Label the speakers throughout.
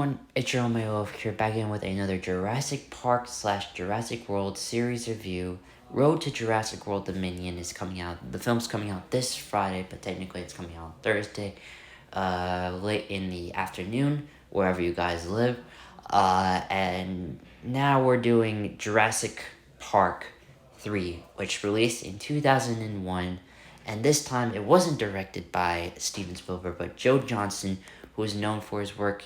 Speaker 1: everyone, it's your Romeo here back again with another Jurassic Park / Jurassic World series review. Road to Jurassic World Dominion is coming out. The film's coming out this Friday, but technically it's coming out Thursday, late in the afternoon, wherever you guys live. And now we're doing Jurassic Park 3, which released in 2001. And this time it wasn't directed by Steven Spielberg, but Joe Johnston, who is known for his work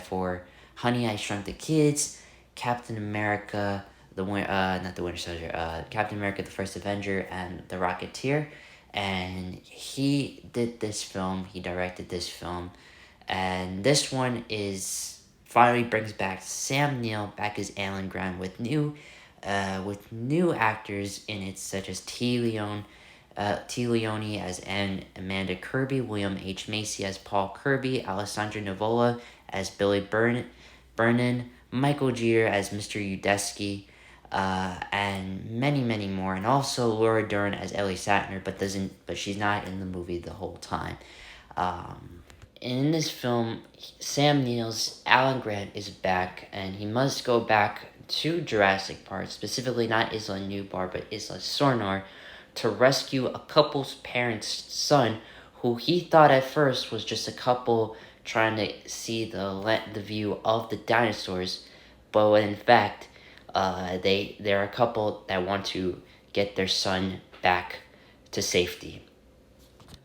Speaker 1: for Honey, I Shrunk the Kids, Captain America, not the Winter Soldier, Captain America, the First Avenger, and The Rocketeer. And he did this film, he directed this film, and this one finally brings back Sam Neill back as Alan Grant with new actors in it, such as T. Leone as Amanda Kirby, William H. Macy as Paul Kirby, Alessandra Nivola as Billy Burnham, Michael Jeter as Mr. Udesky, and many, many more. And also Laura Dern as Ellie Sattler, but she's not in the movie the whole time. In this film, Sam Neill's Alan Grant is back, and he must go back to Jurassic Park, specifically not Isla Nublar, but Isla Sorna, to rescue a couple's parents' son, who he thought at first was just a couple trying to see the view of the dinosaurs, but in fact, they're a couple that want to get their son back to safety.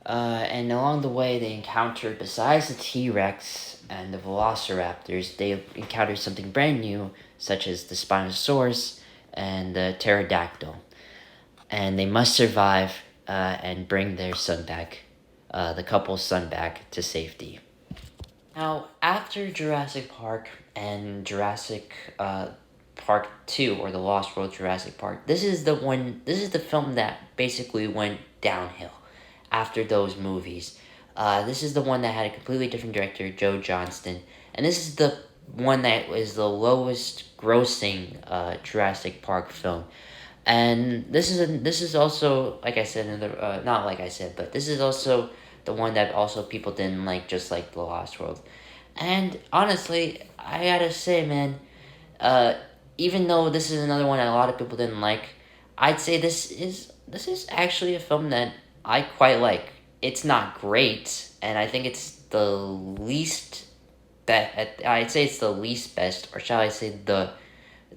Speaker 1: And along the way, they encountered, besides the T-Rex and the Velociraptors, they encountered something brand new, such as the Spinosaurus and the Pterodactyl. And they must survive and bring their son back, the couple's son back, to safety. Now, after Jurassic Park and Jurassic Park 2, or The Lost World Jurassic Park, this is the film that basically went downhill after those movies. This is the one that had a completely different director, Joe Johnston, and this is the one that was the lowest grossing Jurassic Park film. And this is also, like I said, but this is also the one that also people didn't like, just like The Lost World. And honestly, I gotta say, man, even though this is another one that a lot of people didn't like, I'd say this is actually a film that I quite like. It's not great, and I think it's the least I'd say it's the least best, or shall I say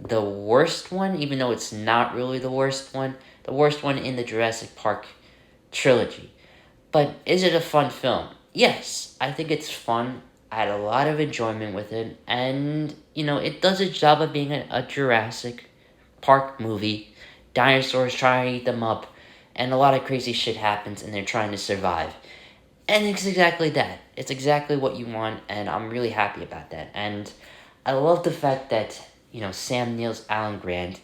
Speaker 1: the worst one, even though it's not really the worst one in the Jurassic Park trilogy. But is it a fun film? Yes, I think it's fun. I had a lot of enjoyment with it, and, it does its job of being a Jurassic Park movie. Dinosaurs try to eat them up, and a lot of crazy shit happens, and they're trying to survive. And it's exactly that. It's exactly what you want, and I'm really happy about that. And I love the fact that, Sam Neill's Alan Grant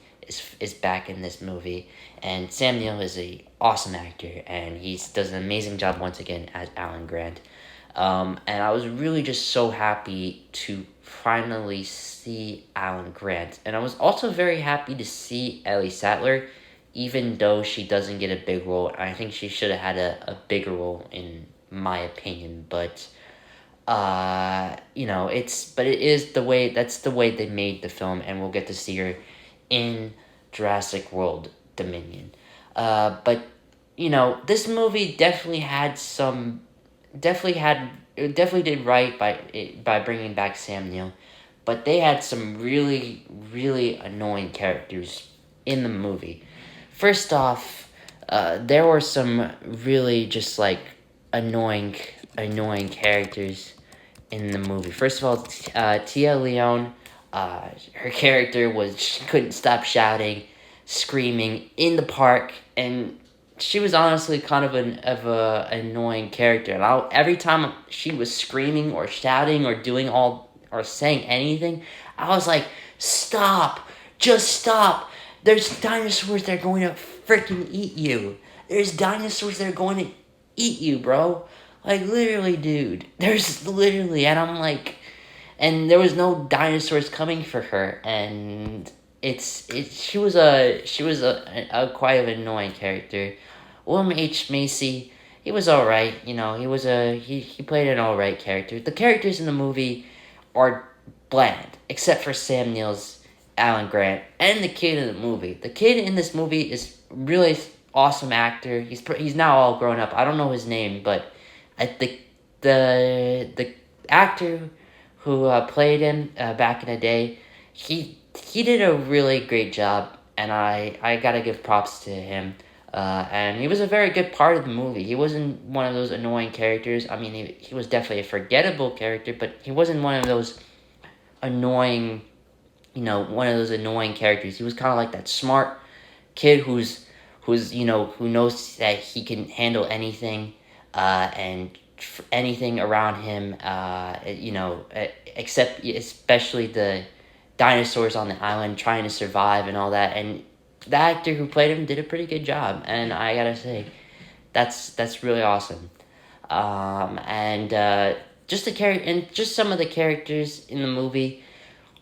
Speaker 1: is back in this movie, and Sam Neill is an awesome actor, and he does an amazing job once again as Alan Grant. And I was really just so happy to finally see Alan Grant, and I was also very happy to see Ellie Sattler, even though she doesn't get a big role. I think she should have had a bigger role, in my opinion, but that's the way they made the film, and we'll get to see her in Jurassic World Dominion. But this movie definitely did right by bringing back Sam Neill, but they had some really, really annoying characters in the movie. First off, there were some really just annoying characters in the movie. First of all, Tia Leone, her character she couldn't stop shouting, screaming in the park, and she was honestly kind of an annoying character. And every time she was screaming or shouting or or saying anything, I was like, stop, just stop. There's dinosaurs that are going to freaking eat you. There's dinosaurs that are going to eat you, bro. Literally, dude. There's literally, and I'm like, and there was no dinosaurs coming for her, and she was a quite an annoying character. William H. Macy, he was alright, he played an alright character. The characters in the movie are bland, except for Sam Neill's Alan Grant and the kid in the movie. The kid in this movie is really awesome actor. He's now all grown up. I don't know his name, but I think the actor who played him back in the day, he did a really great job, and I gotta give props to him. And he was a very good part of the movie. He wasn't one of those annoying characters. I mean, he was definitely a forgettable character, but he wasn't one of those annoying, one of those annoying characters. He was kind of like that smart kid who's who knows that he can handle anything, and anything around him, except especially the dinosaurs on the island trying to survive and all that. And the actor who played him did a pretty good job, and I gotta say, that's really awesome. And just just some of the characters in the movie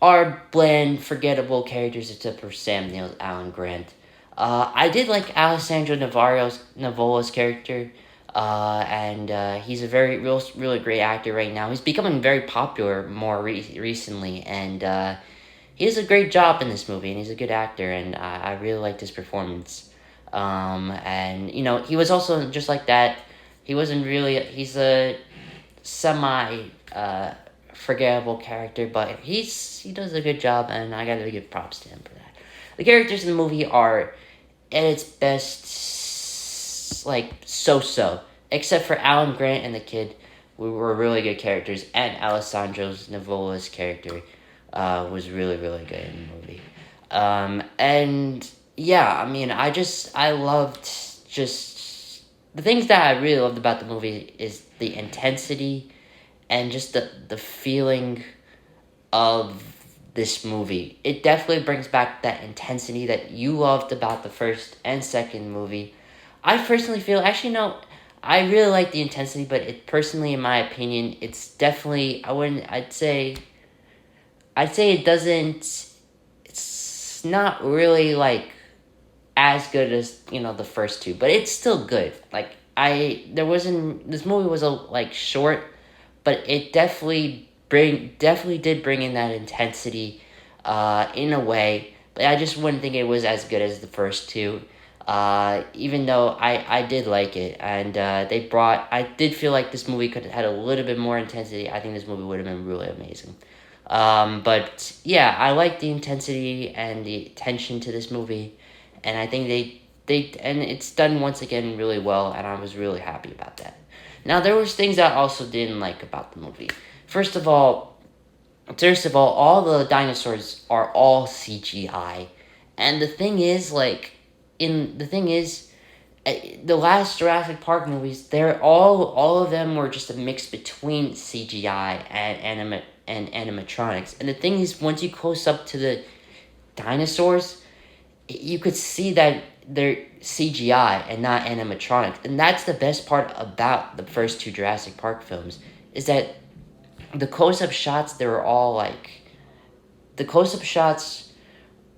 Speaker 1: are bland, forgettable characters, except for Sam Neill's Alan Grant. I did like Alessandro Navola's character, and he's a really great actor right now. He's becoming very popular more recently, and he does a great job in this movie, and he's a good actor, and I really liked his performance. And he was also just like that. He's a semi forgettable character, but he does a good job, and I gotta give props to him for that. The characters in the movie are at its best, like, so-so. Except for Alan Grant and the kid, we were really good characters, and Alessandro Navola's character was really, really good in the movie. And yeah, I mean, I loved just the things that I really loved about the movie is the intensity and just the feeling of this movie. It definitely brings back that intensity that you loved about the first and second movie. I personally feel, actually, no, I really like the intensity, but personally, in my opinion, it's definitely, I'd say it doesn't, it's not really, like, as good as, the first two, but it's still good. Like, this movie was, short, but it definitely did bring in that intensity, in a way, but I just wouldn't think it was as good as the first two, even though I did like it, and I did feel like this movie could have had a little bit more intensity. I think this movie would have been really amazing. But yeah, I like the intensity and the tension to this movie, and I think and it's done once again really well, and I was really happy about that. Now, there was things I also didn't like about the movie. First of all, all the dinosaurs are all CGI, and the thing is, the last Jurassic Park movies, all of them were just a mix between CGI and animatronics. And the thing is, once you close up to the dinosaurs, you could see that they're CGI and not animatronics. And that's the best part about the first two Jurassic Park films, is that the close-up shots, the close-up shots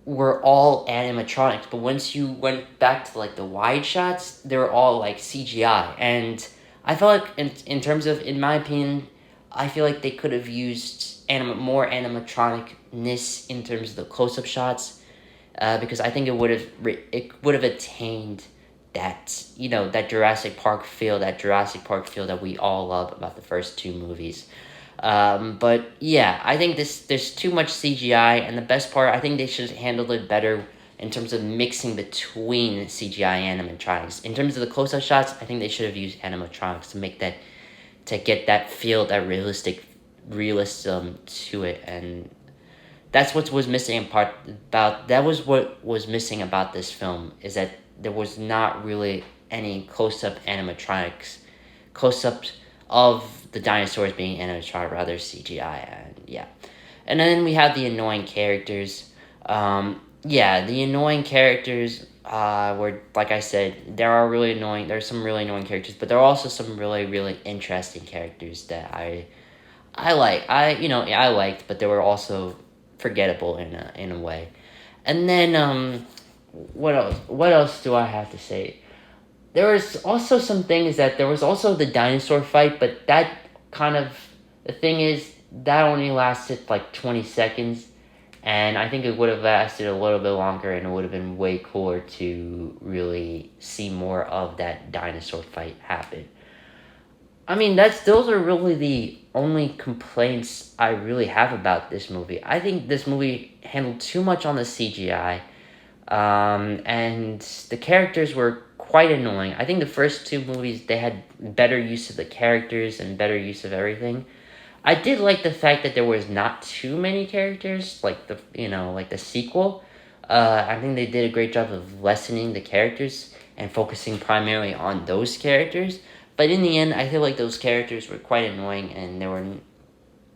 Speaker 1: were all animatronics, but once you went back to, the wide shots, they were all, CGI. And I felt like, in terms of, in my opinion, I feel like they could have used more animatronicness in terms of the close-up shots, because I think it would have attained that, that Jurassic Park feel that we all love about the first two movies. But yeah, I think there's too much CGI, and the best part, I think they should have handled it better in terms of mixing between CGI and animatronics. In terms of the close-up shots, I think they should have used animatronics to get that feel, that realism to it, and that's what was missing what was missing about this film, is that there was not really any close-up animatronics, close-ups of the dinosaurs being animatronic, rather CGI, and yeah. And then we have the annoying characters. The annoying characters were, like I said, there's some really annoying characters, but there are also some really, really interesting characters that I liked, but they were also forgettable in a way. And then what else do I have to say? There was also some things that there was also the dinosaur fight, but that kind of, the thing is, that only lasted like 20 seconds. And I think it would have lasted a little bit longer, and it would have been way cooler to really see more of that dinosaur fight happen. I mean, those are really the only complaints I really have about this movie. I think this movie handled too much on the CGI, and the characters were quite annoying. I think the first two movies, they had better use of the characters and better use of everything. I did like the fact that there was not too many characters, like the sequel. I think they did a great job of lessening the characters and focusing primarily on those characters. But in the end, I feel like those characters were quite annoying, and there were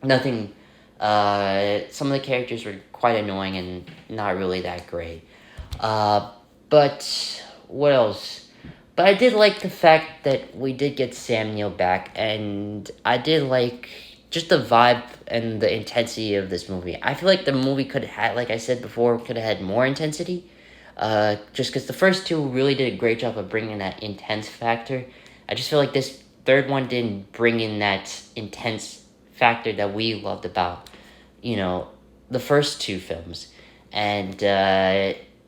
Speaker 1: nothing. Some of the characters were quite annoying and not really that great. Uh, but what else? But I did like the fact that we did get Sam Neill back, and I did like just the vibe and the intensity of this movie. I feel like the movie could have had, like I said before, could have had more intensity. Just because the first two really did a great job of bringing that intense factor. I just feel like this third one didn't bring in that intense factor that we loved about, you know, the first two films. And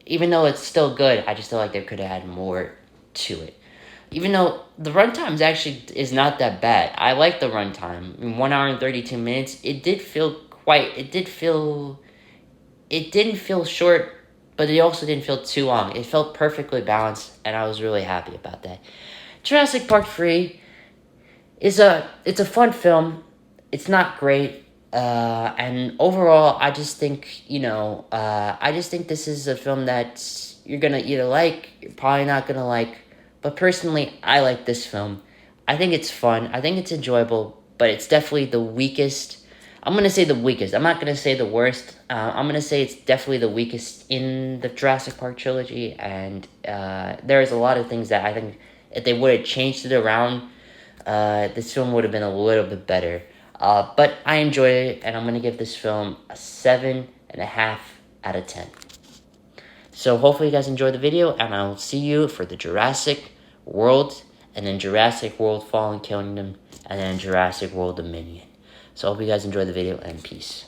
Speaker 1: even though it's still good, I just feel like they could have had more to it. Even though the runtime is not that bad. I like the runtime. In 1 hour and 32 minutes, it didn't feel short, but it also didn't feel too long. It felt perfectly balanced, and I was really happy about that. Jurassic Park 3 it's a fun film. It's not great. And overall, I just think, I just think this is a film that you're gonna either like, you're probably not gonna like. But personally, I like this film. I think it's fun. I think it's enjoyable, but it's definitely the weakest. I'm gonna say the weakest. I'm not gonna say the worst. I'm gonna say it's definitely the weakest in the Jurassic Park trilogy, and there's a lot of things that I think if they would have changed it around, this film would have been a little bit better. But I enjoyed it, and I'm gonna give this film a 7.5 out of 10. So hopefully you guys enjoyed the video, and I'll see you for the Jurassic World, and then Jurassic World Fallen Kingdom, and then Jurassic World Dominion. So I hope you guys enjoyed the video, and peace.